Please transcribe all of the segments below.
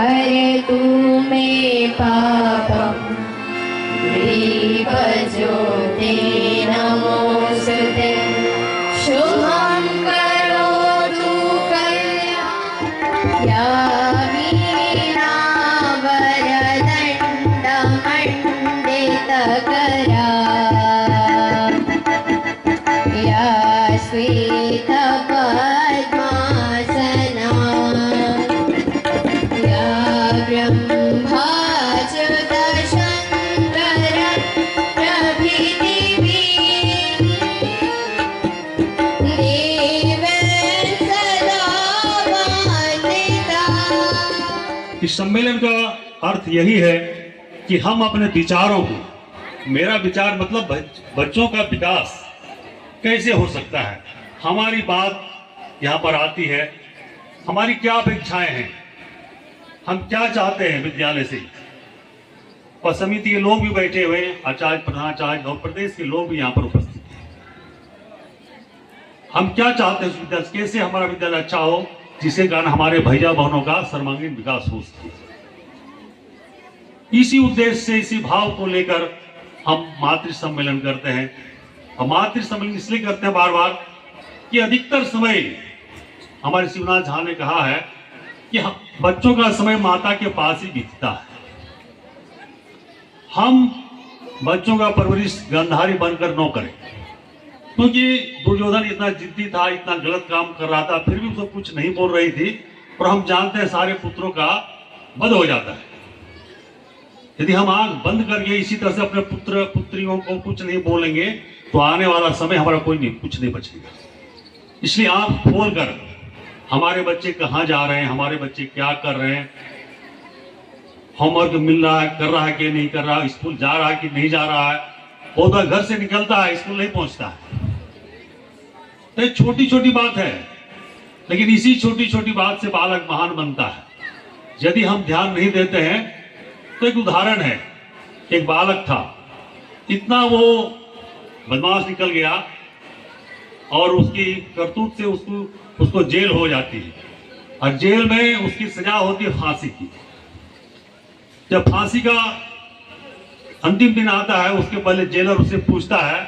हरतु मे पापम् दीपज्योते नमोऽस्तुते शुभं करोतु कल्याणं या वीणा वरदण्डमण्डितकरा या श्वेतपद्मासना या ब्रह्माच्युतशङ्कर इस सम्मेलन का अर्थ यही है कि हम अपने विचारों को, मेरा विचार मतलब बच्चों का विकास कैसे हो सकता है, हमारी बात यहाँ पर आती है, हमारी क्या अपेक्षाएं हैं, हम क्या चाहते हैं विद्यालय से। और समिति के लोग भी बैठे हुए हैं, आचार्य, प्रधानाचार्य और प्रदेश के लोग भी यहाँ पर उपस्थित हैं। हम क्या चाहते हैं विद्यालय, कैसे हमारा विद्यालय अच्छा हो, जिसके कारण हमारे भैया बहनों का सर्वांगीण विकास हो सके। इसी उद्देश्य से, इसी भाव को लेकर हम मातृ सम्मेलन करते हैं। और मातृ सम्मेलन इसलिए करते हैं बार बार कि अधिकतर समय हमारे शिवनाथ झा ने कहा है कि बच्चों का समय माता के पास ही बीतता है। हम बच्चों का परवरिश गांधारी बनकर न करें, क्योंकि दुर्योधन इतना जिद्दी था, इतना गलत काम कर रहा था, फिर भी उसको कुछ नहीं बोल रही थी। और हम जानते हैं सारे पुत्रों का वध हो जाता है। यदि हम आंख बंद करके इसी तरह से अपने पुत्र पुत्रियों को कुछ नहीं बोलेंगे तो आने वाला समय हमारा कुछ नहीं बचेगा। इसलिए आंख खोल कर हमारे बच्चे कहाँ जा रहे हैं, हमारे बच्चे क्या कर रहे हैं, होमवर्क मिल रहा है, कर रहा है कि नहीं कर रहा है, स्कूल जा रहा है कि नहीं जा रहा है, पौधा घर से निकलता है, स्कूल नहीं पहुंचता है। तो एक छोटी छोटी बात है, लेकिन इसी छोटी छोटी बात से बालक महान बनता है। यदि हम ध्यान नहीं देते हैं तो एक उदाहरण है, एक बालक था, इतना वो बदमाश निकल गया और उसकी करतूत से उसको जेल हो जाती है। और जेल में उसकी सजा होती है फांसी की। जब फांसी का अंतिम दिन आता है, उसके पहले जेलर उससे पूछता है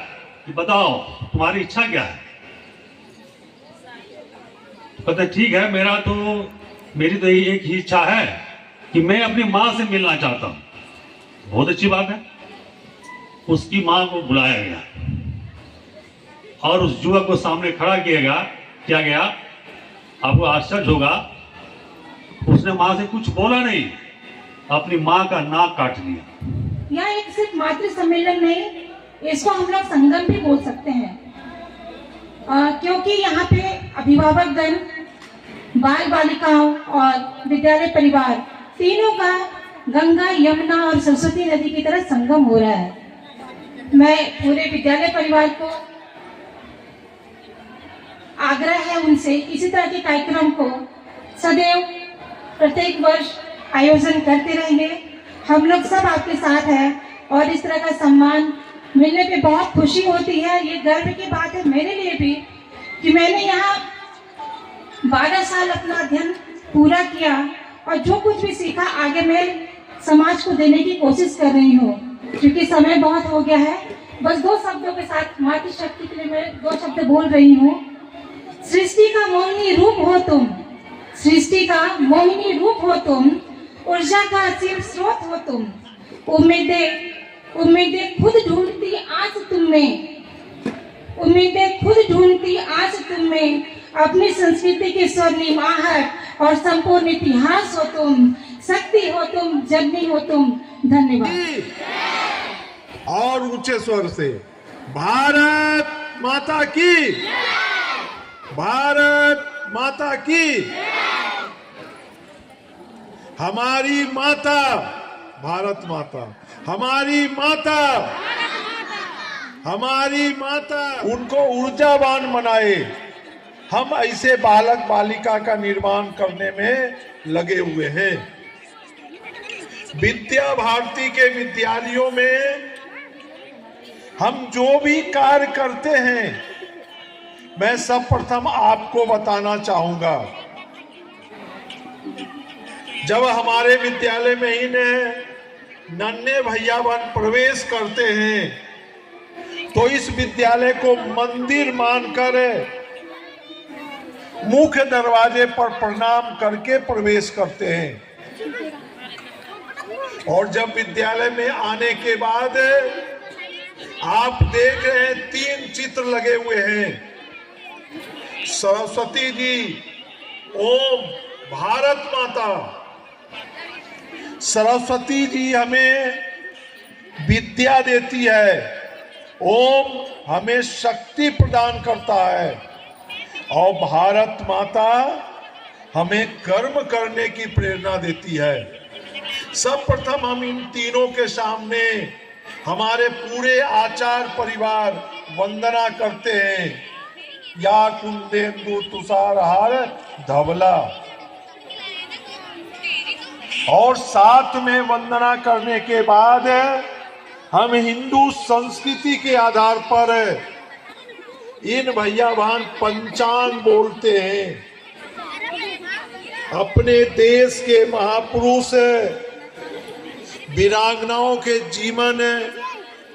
कि बताओ तुम्हारी इच्छा क्या है। कहता है ठीक है, मेरी तो एक ही इच्छा है कि मैं अपनी माँ से मिलना चाहता हूँ। बहुत अच्छी बात है। उसकी माँ को बुलाया गया और उस युवक को सामने खड़ा किया गया। आपको आश्चर्य होगा, उसने माँ से कुछ बोला नहीं, अपनी माँ का नाक काट लिया। यह एक सिर्फ मातृ सम्मेलन नहीं, इसको हम लोग संगम भी बोल सकते हैं, क्योंकि यहाँ पे अभिभावकगण, बाल बालिकाओं और विद्यालय परिवार तीनों का गंगा, यमुना और सरस्वती नदी की तरह संगम हो रहा है। मैं पूरे विद्यालय परिवार को आग्रह है उनसे इसी तरह के कार्यक्रम को सदैव प्रत्येक वर्ष आयोजन करते रहेंगे। हम लोग सब आपके साथ हैं और इस तरह का सम्मान मिलने पे बहुत खुशी होती है। ये गर्व की बात है मेरे लिए भी कि मैंने यहाँ 12 साल अपना अध्ययन पूरा किया और जो कुछ भी सीखा आगे मैं समाज को देने की कोशिश कर रही हूँ। क्योंकि समय बहुत हो गया है, बस 2 शब्दों के साथ मातृशक्ति के लिए मैं 2 शब्द बोल रही हूँ। सृष्टि का मोहिनी रूप हो तुम, सृष्टि का मोहिनी रूप हो तुम, ऊर्जा का असीम स्रोत हो तुम, उम्मीदें खुद ढूंढती आज तुम में, उम्मीदें खुद ढूंढती आज तुम में, अपनी संस्कृति के स्वर्णिम आहट और संपूर्ण इतिहास हो तुम, शक्ति हो तुम, जननी हो तुम। धन्यवाद। और ऊंचे स्वर से भारत माता की, भारत माता की। हमारी माता भारत माता, हमारी माता, हमारी माता, उनको ऊर्जावान बनाए। हम ऐसे बालक बालिका का निर्माण करने में लगे हुए हैं। विद्या भारती के विद्यालयों में हम जो भी कार्य करते हैं, मैं सर्वप्रथम आपको बताना चाहूंगा। जब हमारे विद्यालय में ही नन्हे भैया बहन प्रवेश करते हैं तो इस विद्यालय को मंदिर मानकर मुख्य दरवाजे पर प्रणाम करके प्रवेश करते हैं। और जब विद्यालय में आने के बाद आप देख रहे हैं 3 चित्र लगे हुए हैं, सरस्वती जी, ओम, भारत माता। सरस्वती जी हमें विद्या देती है, ओम हमें शक्ति प्रदान करता है और भारत माता हमें कर्म करने की प्रेरणा देती है। सब प्रथम हम इन तीनों के सामने हमारे पूरे आचार परिवार वंदना करते हैं। या कुंदेंदु तुषारहार धवला। और साथ में वंदना करने के बाद हम हिंदू संस्कृति के आधार पर इन भैया बहन पंचांग बोलते हैं। अपने देश के महापुरुष वीरांगनाओं के जीवन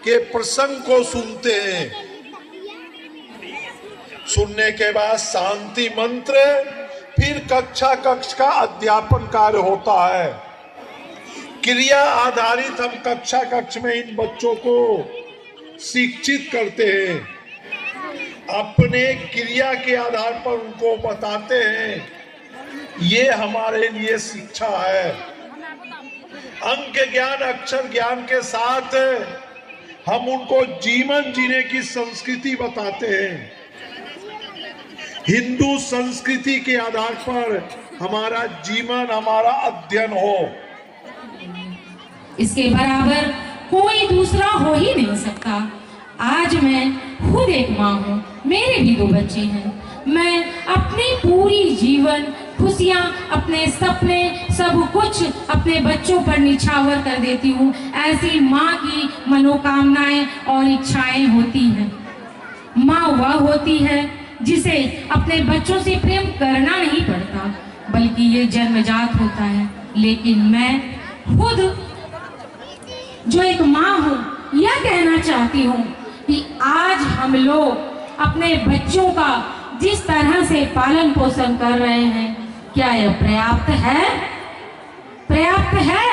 के प्रसंग को सुनते हैं। सुनने के बाद शांति मंत्र, फिर कक्षा का अध्यापन कार्य होता है। क्रिया आधारित हम कक्षा में इन बच्चों को शिक्षित करते हैं। अपने क्रिया के आधार पर उनको बताते हैं, ये हमारे लिए शिक्षा है। अंक ज्ञान, अक्षर ज्ञान के साथ हम उनको जीवन जीने की संस्कृति बताते हैं। हिंदू संस्कृति के आधार पर हमारा जीवन, हमारा अध्ययन हो। इसके बराबर कोई दूसरा हो ही नहीं सकता। आज मैं खुद एक माँ हूँ, मेरे भी 2 बच्चे हैं। मैं अपनी पूरी जीवन खुशियाँ, अपने सपने, सब कुछ अपने बच्चों पर निछावर कर देती हूँ। ऐसी माँ की मनोकामनाएं और इच्छाएं होती हैं। माँ वह होती है जिसे अपने बच्चों से प्रेम करना नहीं पड़ता, बल्कि ये जन्मजात होता है। लेकिन मैं खुद जो एक माँ हूँ, यह कहना चाहती हूँ कि आज हम लोग अपने बच्चों का जिस तरह से पालन पोषण कर रहे हैं, क्या यह पर्याप्त है? पर्याप्त है?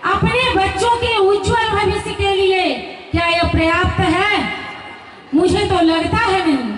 अपने बच्चों के उज्जवल भविष्य के लिए क्या यह पर्याप्त है? मुझे तो लगता है नहीं।